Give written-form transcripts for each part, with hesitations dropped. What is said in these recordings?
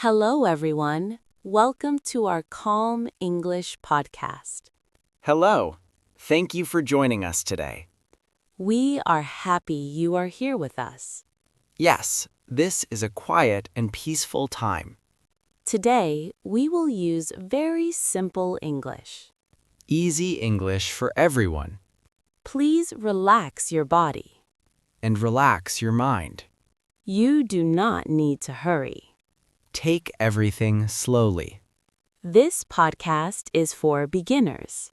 Hello, everyone. Welcome to our Calm English podcast. Hello. Thank you for joining us today. We are happy you are here with us. Yes, this is a quiet and peaceful time. Today, we will use very simple English. Easy English for everyone. Please relax your body. And relax your mind. You do not need to hurry. Take everything slowly. This podcast is for beginners.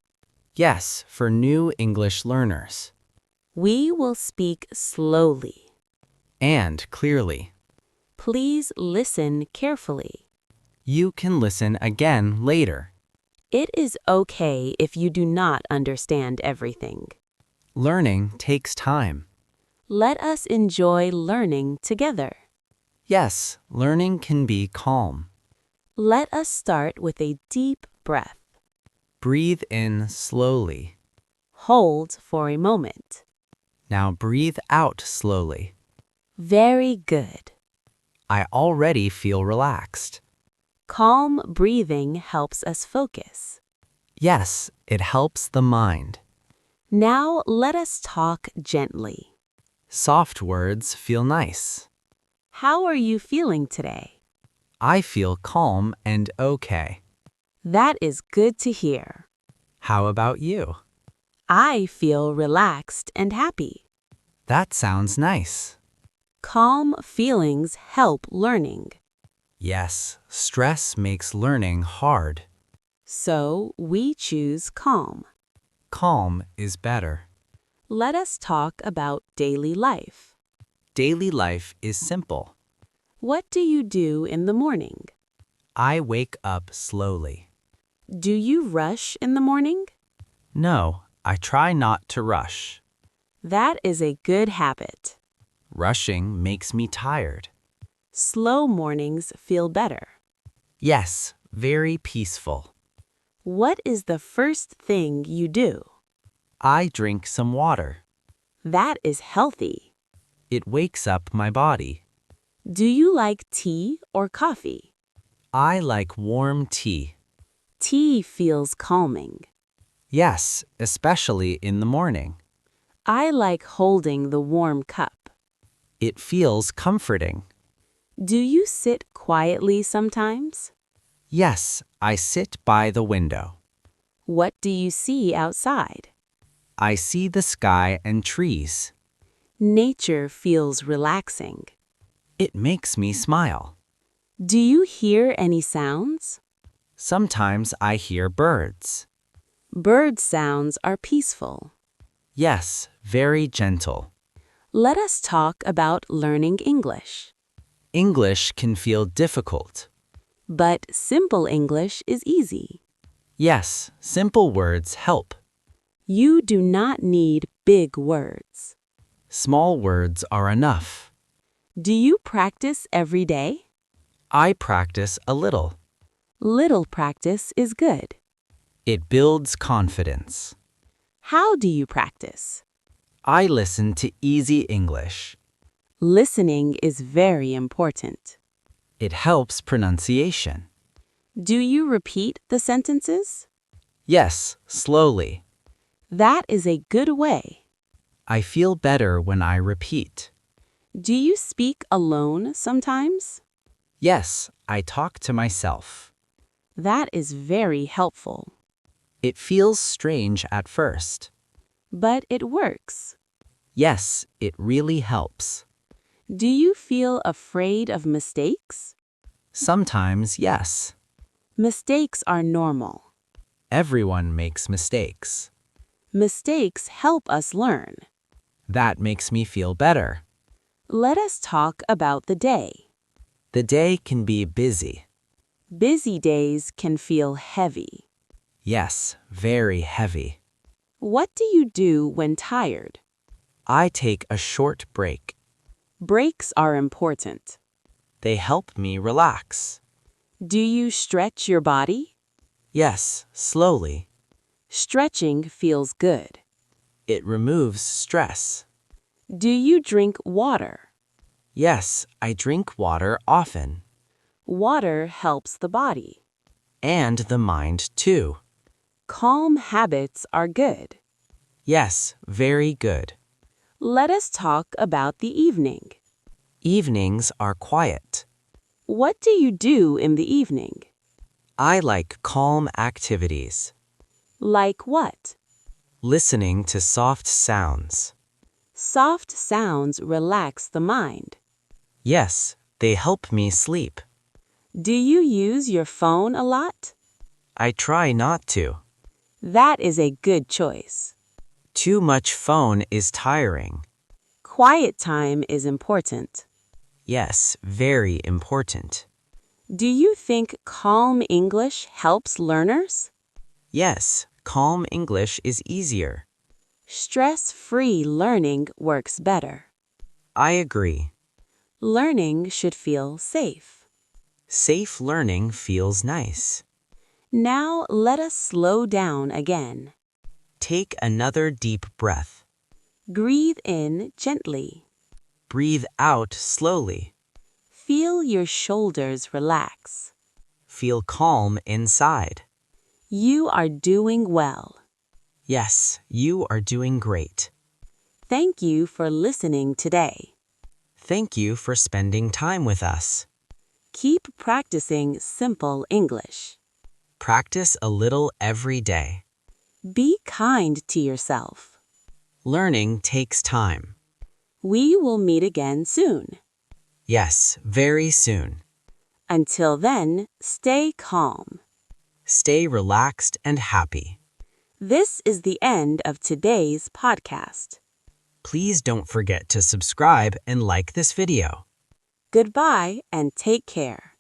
Yes, for new English learners. We will speak slowly. And clearly. Please listen carefully. You can listen again later. It is okay if you do not understand everything. Learning takes time. Let us enjoy learning together. Yes, learning can be calm. Let us start with a deep breath. Breathe in slowly. Hold for a moment. Now breathe out slowly. Very good. I already feel relaxed. Calm breathing helps us focus. Yes, it helps the mind. Now let us talk gently. Soft words feel nice. How are you feeling today? I feel calm and okay. That is good to hear. How about you? I feel relaxed and happy. That sounds nice. Calm feelings help learning. Yes, stress makes learning hard. So we choose calm. Calm is better. Let us talk about daily life. Daily life is simple. What do you do in the morning? I wake up slowly. Do you rush in the morning? No, I try not to rush. That is a good habit. Rushing makes me tired. Slow mornings feel better. Yes, very peaceful. What is the first thing you do? I drink some water. That is healthy. It wakes up my body. Do you like tea or coffee? I like warm tea. Tea feels calming. Yes, especially in the morning. I like holding the warm cup. It feels comforting. Do you sit quietly sometimes? Yes, I sit by the window. What do you see outside? I see the sky and trees. Nature feels relaxing. It makes me smile. Do you hear any sounds? Sometimes I hear birds. Bird sounds are peaceful. Yes, very gentle. Let us talk about learning English. English can feel difficult. But simple English is easy. Yes, simple words help. You do not need big words. Small words are enough. Do you practice every day? I practice a little. Little practice is good. It builds confidence. How do you practice? I listen to easy English. Listening is very important. It helps pronunciation. Do you repeat the sentences? Yes, slowly. That is a good way. I feel better when I repeat. Do you speak alone sometimes? Yes, I talk to myself. That is very helpful. It feels strange at first. But it works. Yes, it really helps. Do you feel afraid of mistakes? Sometimes, yes. Mistakes are normal. Everyone makes mistakes. Mistakes help us learn. That makes me feel better. Let us talk about the day. The day can be busy. Busy days can feel heavy. Yes, very heavy. What do you do when tired? I take a short break. Breaks are important. They help me relax. Do you stretch your body? Yes, slowly. Stretching feels good. It removes stress. Do you drink water? Yes, I drink water often. Water helps the body. And the mind, too. Calm habits are good. Yes, very good. Let us talk about the evening. Evenings are quiet. What do you do in the evening? I like calm activities. Like what? Listening to soft sounds. Soft sounds relax the mind. Yes, they help me sleep. Do you use your phone a lot? I try not to. That is a good choice. Too much phone is tiring. Quiet time is important. Yes, very important. Do you think calm English helps learners? Yes, calm English is easier. Stress-free learning works better. I agree. Learning should feel safe. Safe learning feels nice. Now let us slow down again. Take another deep breath. Breathe in gently. Breathe out slowly. Feel your shoulders relax. Feel calm inside. You are doing well. Yes, you are doing great. Thank you for listening today. Thank you for spending time with us. Keep practicing simple English. Practice a little every day. Be kind to yourself. Learning takes time. We will meet again soon. Yes, very soon. Until then, stay calm. Stay relaxed and happy. This is the end of today's podcast. Please don't forget to subscribe and like this video. Goodbye and take care.